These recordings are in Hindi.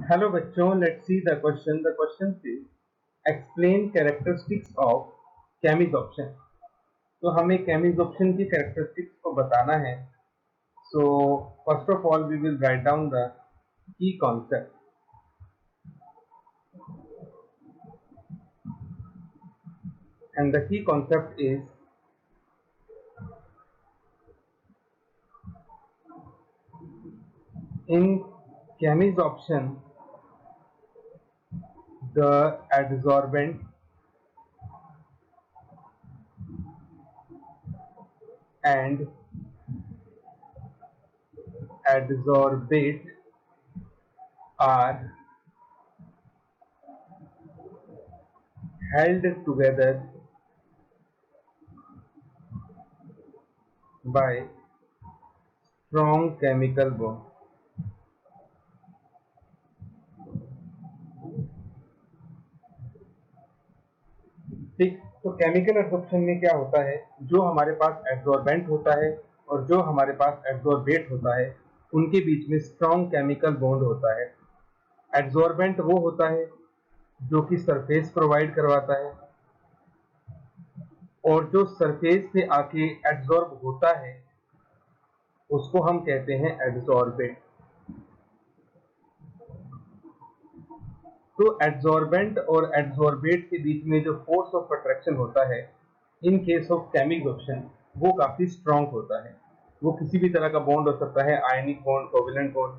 हेलो बच्चों, let's see the question. The question is explain characteristics of chemisorption. तो हमें केमिसॉर्प्शन की कैरेक्टरिस्टिक्स को बताना है। So first of all we will write down the key concept. And the key concept is in chemisoption the adsorbent and adsorbate are held together by strong chemical bond। ठीक, तो केमिकल एब्जॉर्प्शन में क्या होता है, जो हमारे पास एब्जॉर्बेंट होता है और जो हमारे पास एब्जॉर्बेट होता है उनके बीच में स्ट्रॉन्ग केमिकल बॉन्ड होता है। एब्जॉर्बेंट वो होता है जो कि सरफेस प्रोवाइड करवाता है और जो सरफेस से आके एब्जॉर्ब होता है उसको हम कहते हैं एब्जॉर्बेंट। तो एब्जॉर्बेंट और एब्जॉर्बेट के बीच में जो फोर्स ऑफ अट्रैक्शन होता है इन केस ऑफ केमिसॉर्प्शन वो काफी स्ट्रॉन्ग होता है। वो किसी भी तरह का बॉन्ड हो सकता है, आयनिक बॉन्ड, कोवेलेंट बॉन्ड।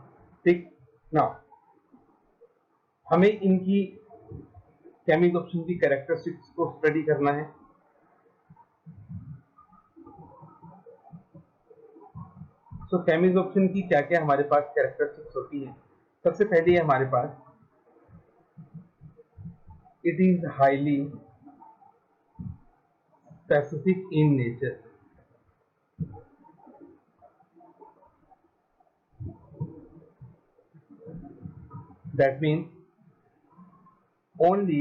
ठीक ना, हमें इनकी केमिसॉर्प्शन की कैरेक्टरिस्टिक्स को स्टडी करना है। सो केमिसॉर्प्शन की क्या क्या हमारे पास कैरेक्टरिस्टिक्स होती है। सबसे पहले हमारे पास it is highly specific in nature. That means only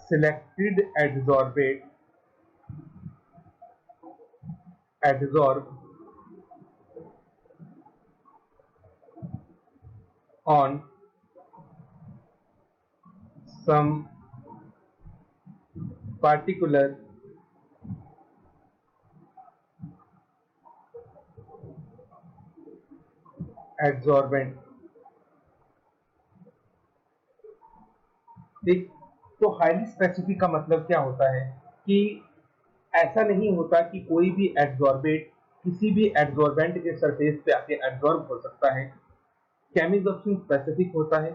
selected adsorbate adsorb on some particular adsorbent। ठीक, तो हाईली स्पेसिफिक का मतलब क्या होता है कि ऐसा नहीं होता कि कोई भी एड्सॉर्बेट किसी भी एड्सॉर्बेंट के सरफेस पे आके एड्सॉर्ब हो सकता है। केमिसॉर्प्शन स्पेसिफिक होता है।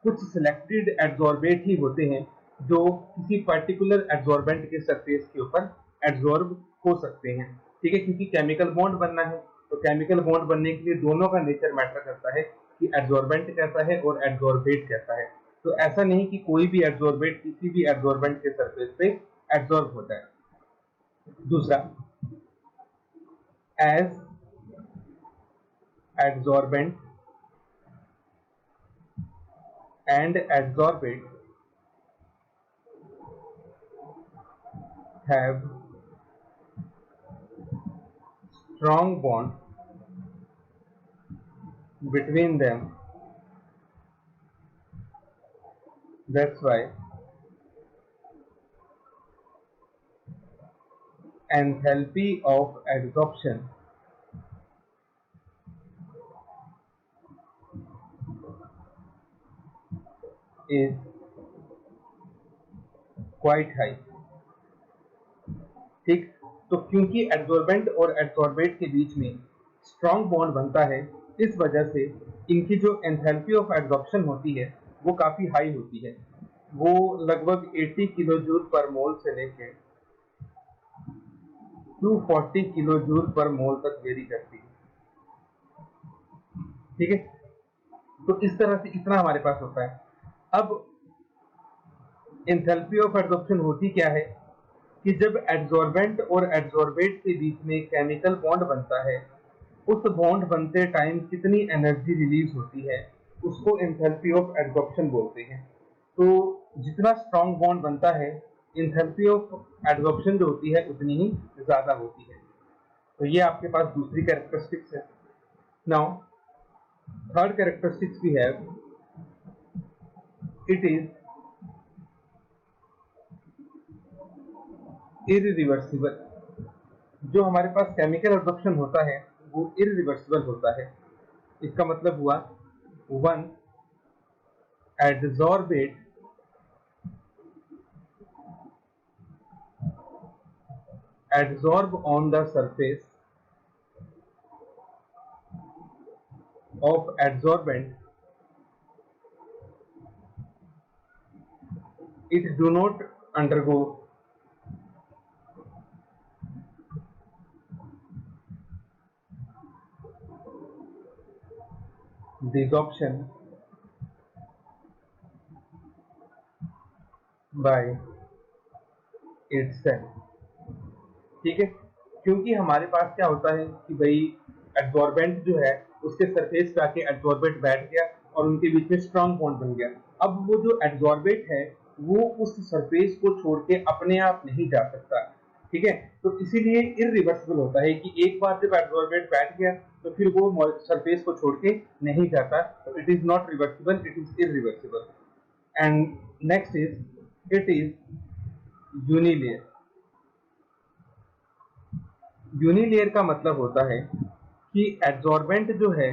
कुछ सिलेक्टेड एड्सॉर्बेट ही होते हैं जो किसी पर्टिकुलर एड्सॉर्बेंट के सरफेस के ऊपर एड्सॉर्ब हो सकते हैं। ठीक है, क्योंकि केमिकल बॉन्ड बनना है तो केमिकल बॉन्ड बनने के लिए दोनों का नेचर मैटर करता है कि एड्सॉर्बेंट कैसा है और एड्सॉर्बेट कैसा है। तो ऐसा नहीं कि कोई भी एड्सॉर्बेट किसी भी एड्सॉर्बेंट के सरफेस पे एड्सॉर्ब होता है। दूसरा, as adsorbent and adsorbate have strong bond between them, that's why enthalpy of adsorption is quite high। ठीक, तो क्योंकि एड्सॉर्बेंट और एड्सॉर्बेट के बीच में स्ट्रॉन्ग बॉन्ड बनता है इस वजह से इनकी जो एंथैल्पी ऑफ एड्सॉर्प्शन होती है वो काफी हाई होती है। वो लगभग 80 किलो जूल पर मोल से लेकर 240 किलो जूल पर मोल तक वेरी करती है। ठीक है, तो इस तरह से इतना हमारे पास होता है। अब एंथैल्पी ऑफ एड्सॉर्प्शन होती क्या है कि जब एड्सॉर्बेंट और एड्सॉर्बेट के बीच में केमिकल बॉन्ड बनता है उस बॉन्ड बनते टाइम कितनी एनर्जी रिलीज होती है उसको एंथैल्पी ऑफ एड्सॉर्प्शन बोलते हैं। तो जितना स्ट्रॉन्ग बॉन्ड बनता है एंथैल्पी ऑफ एड्सॉर्प्शन जो होती है उतनी ही ज्यादा होती है। तो ये आपके पास दूसरी कैरेक्टरिस्टिक्स है। Now, third characteristics we have, it is irreversible. जो हमारे पास केमिकल एब्जॉर्प्शन होता है वो इररिवर्सिबल होता है। इसका मतलब हुआ one adsorbate adsorb on the surface of adsorbent, it do not undergo desorption by itself। ठीक है, क्योंकि हमारे पास क्या होता है कि भाई एड्सॉर्बेंट जो है उसके सरफेस पे आके एड्सॉर्बेंट बैठ गया और उनके बीच में स्ट्रॉन्ग बॉन्ड बन गया। अब वो जो एड्सॉर्बेंट है वो उस सरफेस को छोड़ के अपने आप नहीं जा सकता। ठीक है, तो इसीलिए इररिवर्सिबल होता है कि एक बार जब एड्सॉर्बेंट बैठ गया तो फिर वो सरफेस को छोड़ के नहीं जाता। तो it is not reversible, it is irreversible. And next is it is unilayer. Unilayer का मतलब होता है कि एड्सॉर्बेंट जो है,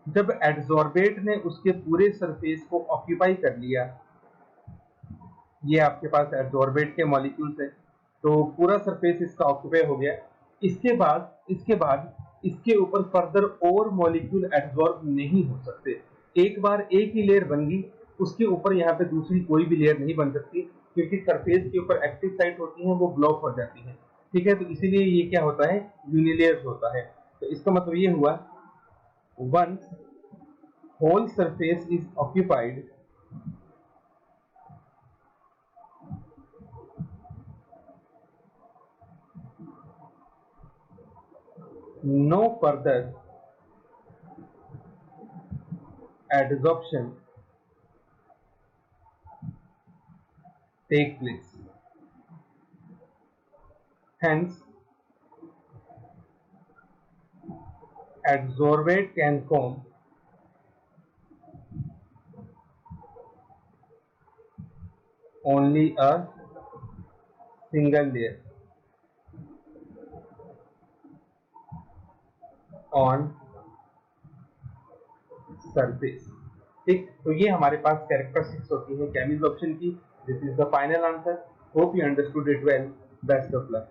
जब एड्सॉर्बेट ने उसके पूरे सरफेस को ऑक्यूपाई कर लिया, ये आपके पास एड्सॉर्बेट के मॉलिक्यूल्स है तो पूरा सरफेस इसका ऑक्यूपाई हो गया। इसके बाद इसके ऊपर फर्दर और मॉलिक्यूल एड्सॉर्ब नहीं हो सकते। एक बार एक ही लेयर बन गई, उसके ऊपर यहाँ पे दूसरी कोई भी लेयर नहीं बन सकती क्योंकि सरफेस के ऊपर एक्टिव साइट होती है वो ब्लॉक हो जाती है। ठीक है, तो इसीलिए ये क्या होता है, यूनिलेयर होता है। तो इसका मतलब ये हुआ once whole surface is occupied no further adsorption take place. Hence, adsorbate can form only a single layer on surface। ठीक, तो ये हमारे पास कैरेक्टरिस्टिक्स होती है केमिकल ऑप्शन की। This is the final answer. Hope you understood it well. Best of luck.